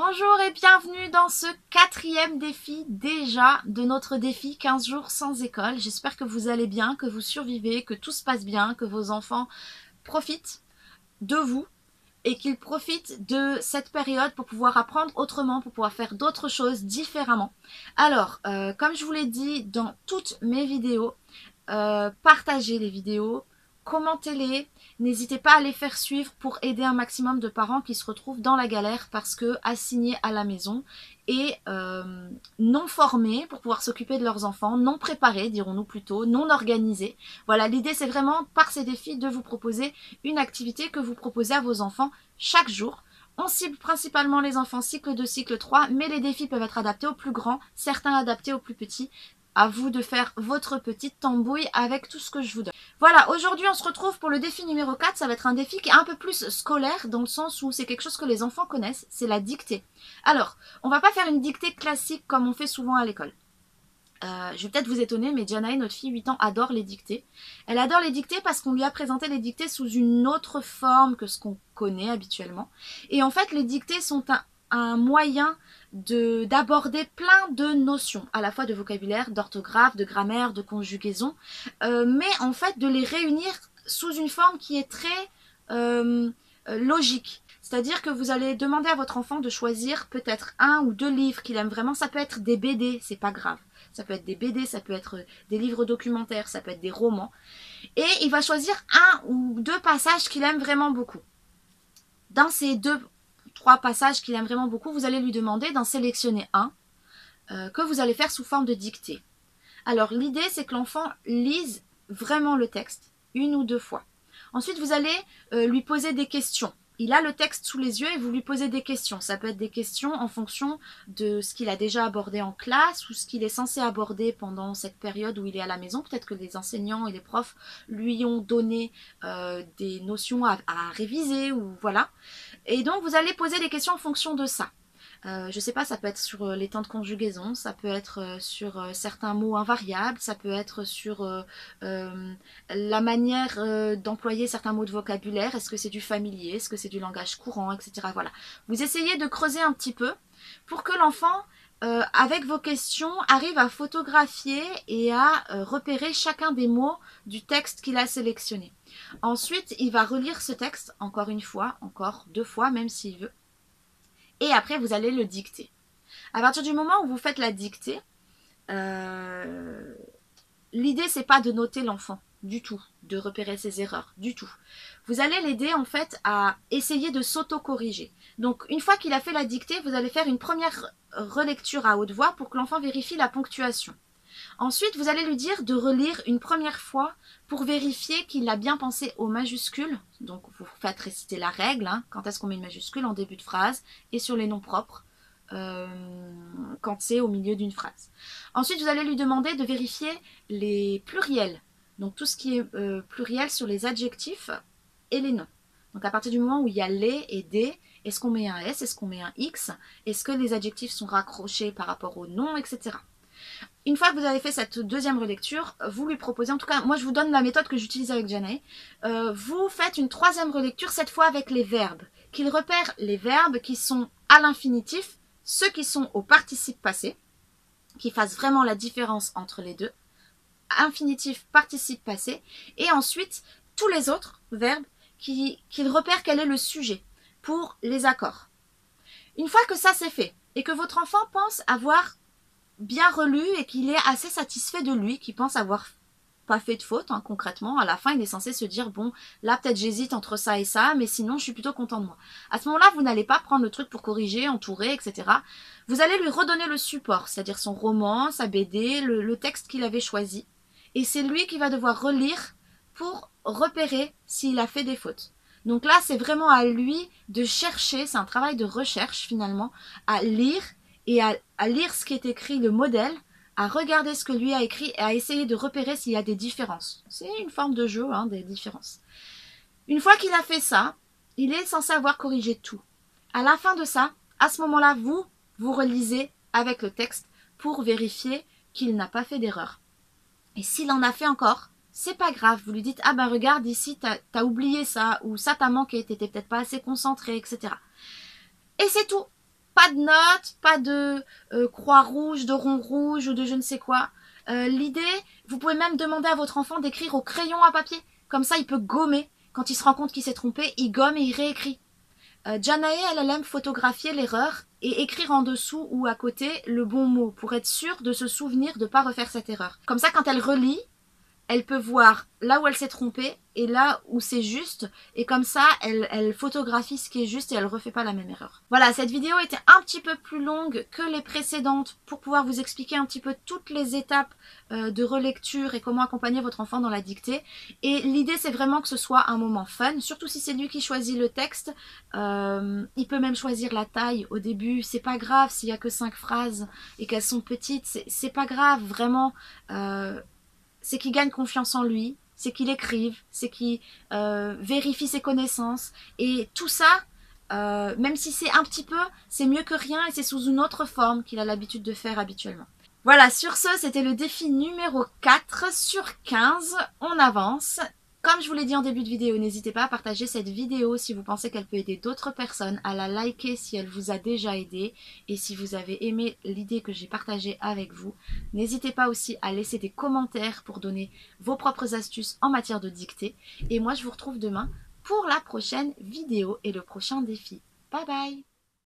Bonjour et bienvenue dans ce 4e défi déjà de notre défi 15 jours sans école. J'espère que vous allez bien, que vous survivez, que tout se passe bien, que vos enfants profitent de vous et qu'ils profitent de cette période pour pouvoir apprendre autrement, pour pouvoir faire d'autres choses différemment. Alors, comme je vous l'ai dit dans toutes mes vidéos, partagez les vidéos, commentez-les, n'hésitez pas à les faire suivre pour aider un maximum de parents qui se retrouvent dans la galère parce que assignés à la maison et non formés pour pouvoir s'occuper de leurs enfants, non préparés dirons-nous plutôt, non organisés. Voilà, l'idée c'est vraiment par ces défis de vous proposer une activité que vous proposez à vos enfants chaque jour. On cible principalement les enfants cycle 2, cycle 3, mais les défis peuvent être adaptés aux plus grands, certains adaptés aux plus petits. À vous de faire votre petite tambouille avec tout ce que je vous donne. Voilà, aujourd'hui on se retrouve pour le défi numéro 4. Ça va être un défi qui est un peu plus scolaire dans le sens où c'est quelque chose que les enfants connaissent, c'est la dictée. Alors, on va pas faire une dictée classique comme on fait souvent à l'école. Je vais peut-être vous étonner, mais Janae, notre fille 8 ans, adore les dictées. Elle adore les dictées parce qu'on lui a présenté les dictées sous une autre forme que ce qu'on connaît habituellement. Et en fait, les dictées sont un moyen d'aborder plein de notions, à la fois de vocabulaire, d'orthographe, de grammaire, de conjugaison, mais en fait de les réunir sous une forme qui est très logique. C'est-à-dire que vous allez demander à votre enfant de choisir peut-être 1 ou 2 livres qu'il aime vraiment. Ça peut être des BD, c'est pas grave. Ça peut être des BD, ça peut être des livres documentaires, ça peut être des romans. Et il va choisir 1 ou 2 passages qu'il aime vraiment beaucoup. Dans ces 2-3 passages qu'il aime vraiment beaucoup, vous allez lui demander d'en sélectionner un que vous allez faire sous forme de dictée. Alors l'idée c'est que l'enfant lise vraiment le texte 1 ou 2 fois. Ensuite vous allez lui poser des questions. Il a le texte sous les yeux et vous lui posez des questions. Ça peut être des questions en fonction de ce qu'il a déjà abordé en classe ou ce qu'il est censé aborder pendant cette période où il est à la maison. Peut-être que les enseignants et les profs lui ont donné des notions à réviser ou voilà. Et donc vous allez poser des questions en fonction de ça. Je sais pas, ça peut être sur les temps de conjugaison, ça peut être sur certains mots invariables, ça peut être sur la manière d'employer certains mots de vocabulaire. Est-ce que c'est du familier, est-ce que c'est du langage courant, etc. Voilà. Vous essayez de creuser un petit peu pour que l'enfant, avec vos questions, arrive à photographier et à repérer chacun des mots du texte qu'il a sélectionné. Ensuite, il va relire ce texte encore une fois, encore 2 fois, même s'il veut. Et après, vous allez le dicter. À partir du moment où vous faites la dictée, l'idée, c'est pas de noter l'enfant du tout, de repérer ses erreurs, du tout. Vous allez l'aider en fait à essayer de s'auto-corriger. Donc, une fois qu'il a fait la dictée, vous allez faire une première relecture à haute voix pour que l'enfant vérifie la ponctuation. Ensuite, vous allez lui dire de relire une première fois pour vérifier qu'il a bien pensé aux majuscules. Donc, vous faites réciter la règle, hein, quand est-ce qu'on met une majuscule en début de phrase, et sur les noms propres, quand c'est au milieu d'une phrase. Ensuite, vous allez lui demander de vérifier les pluriels. Donc, tout ce qui est pluriel sur les adjectifs et les noms. Donc, à partir du moment où il y a les et des, est-ce qu'on met un S, est-ce qu'on met un X, est-ce que les adjectifs sont raccrochés par rapport aux noms, etc. Une fois que vous avez fait cette deuxième relecture, vous lui proposez, en tout cas, moi je vous donne la méthode que j'utilise avec Janae, vous faites une 3e relecture, cette fois avec les verbes, qu'il repère les verbes qui sont à l'infinitif, ceux qui sont au participe passé, qui fassent vraiment la différence entre les deux, infinitif, participe passé, et ensuite tous les autres verbes qu'il repère quel est le sujet pour les accords. Une fois que ça c'est fait, et que votre enfant pense avoir bien relu et qu'il est assez satisfait de lui, qu'il pense avoir pas fait de faute, hein, concrètement, à la fin il est censé se dire bon, là peut-être j'hésite entre ça et ça, mais sinon je suis plutôt content de moi. À ce moment-là, vous n'allez pas prendre le truc pour corriger, entourer, etc. Vous allez lui redonner le support, c'est-à-dire son roman, sa BD, le texte qu'il avait choisi, et c'est lui qui va devoir relire pour repérer s'il a fait des fautes. Donc là, c'est vraiment à lui de chercher, c'est un travail de recherche finalement, à lire et à lire ce qui est écrit, le modèle, à regarder ce que lui a écrit et à essayer de repérer s'il y a des différences. C'est une forme de jeu, hein, des différences. Une fois qu'il a fait ça, il est censé avoir corrigé tout. À la fin de ça, à ce moment-là, vous relisez avec le texte pour vérifier qu'il n'a pas fait d'erreur. Et s'il en a fait encore, c'est pas grave. Vous lui dites, ah ben regarde ici, t'as oublié ça, ou ça t'a manqué, t'étais peut-être pas assez concentré, etc. Et c'est tout. Pas de notes, pas de croix rouge, de rond rouge ou de je ne sais quoi. L'idée, vous pouvez même demander à votre enfant d'écrire au crayon à papier. Comme ça, il peut gommer. Quand il se rend compte qu'il s'est trompé, il gomme et il réécrit. Janae, elle aime photographier l'erreur et écrire en dessous ou à côté le bon mot pour être sûre de se souvenir de ne pas refaire cette erreur. Comme ça, quand elle relit, elle peut voir là où elle s'est trompée et là où c'est juste, et comme ça elle photographie ce qui est juste et elle refait pas la même erreur. Voilà, cette vidéo était un petit peu plus longue que les précédentes pour pouvoir vous expliquer un petit peu toutes les étapes de relecture et comment accompagner votre enfant dans la dictée. Et l'idée c'est vraiment que ce soit un moment fun, surtout si c'est lui qui choisit le texte. Il peut même choisir la taille au début, c'est pas grave s'il y a que 5 phrases et qu'elles sont petites, c'est pas grave vraiment. C'est qu'il gagne confiance en lui, c'est qu'il écrive, c'est qu'il vérifie ses connaissances. Et tout ça, même si c'est un petit peu, c'est mieux que rien et c'est sous une autre forme qu'il a l'habitude de faire habituellement. Voilà, sur ce, c'était le défi numéro 4 sur 15. On avance. Comme je vous l'ai dit en début de vidéo, n'hésitez pas à partager cette vidéo si vous pensez qu'elle peut aider d'autres personnes, à la liker si elle vous a déjà aidé, et si vous avez aimé l'idée que j'ai partagée avec vous, n'hésitez pas aussi à laisser des commentaires pour donner vos propres astuces en matière de dictée. Et moi, je vous retrouve demain pour la prochaine vidéo et le prochain défi. Bye bye!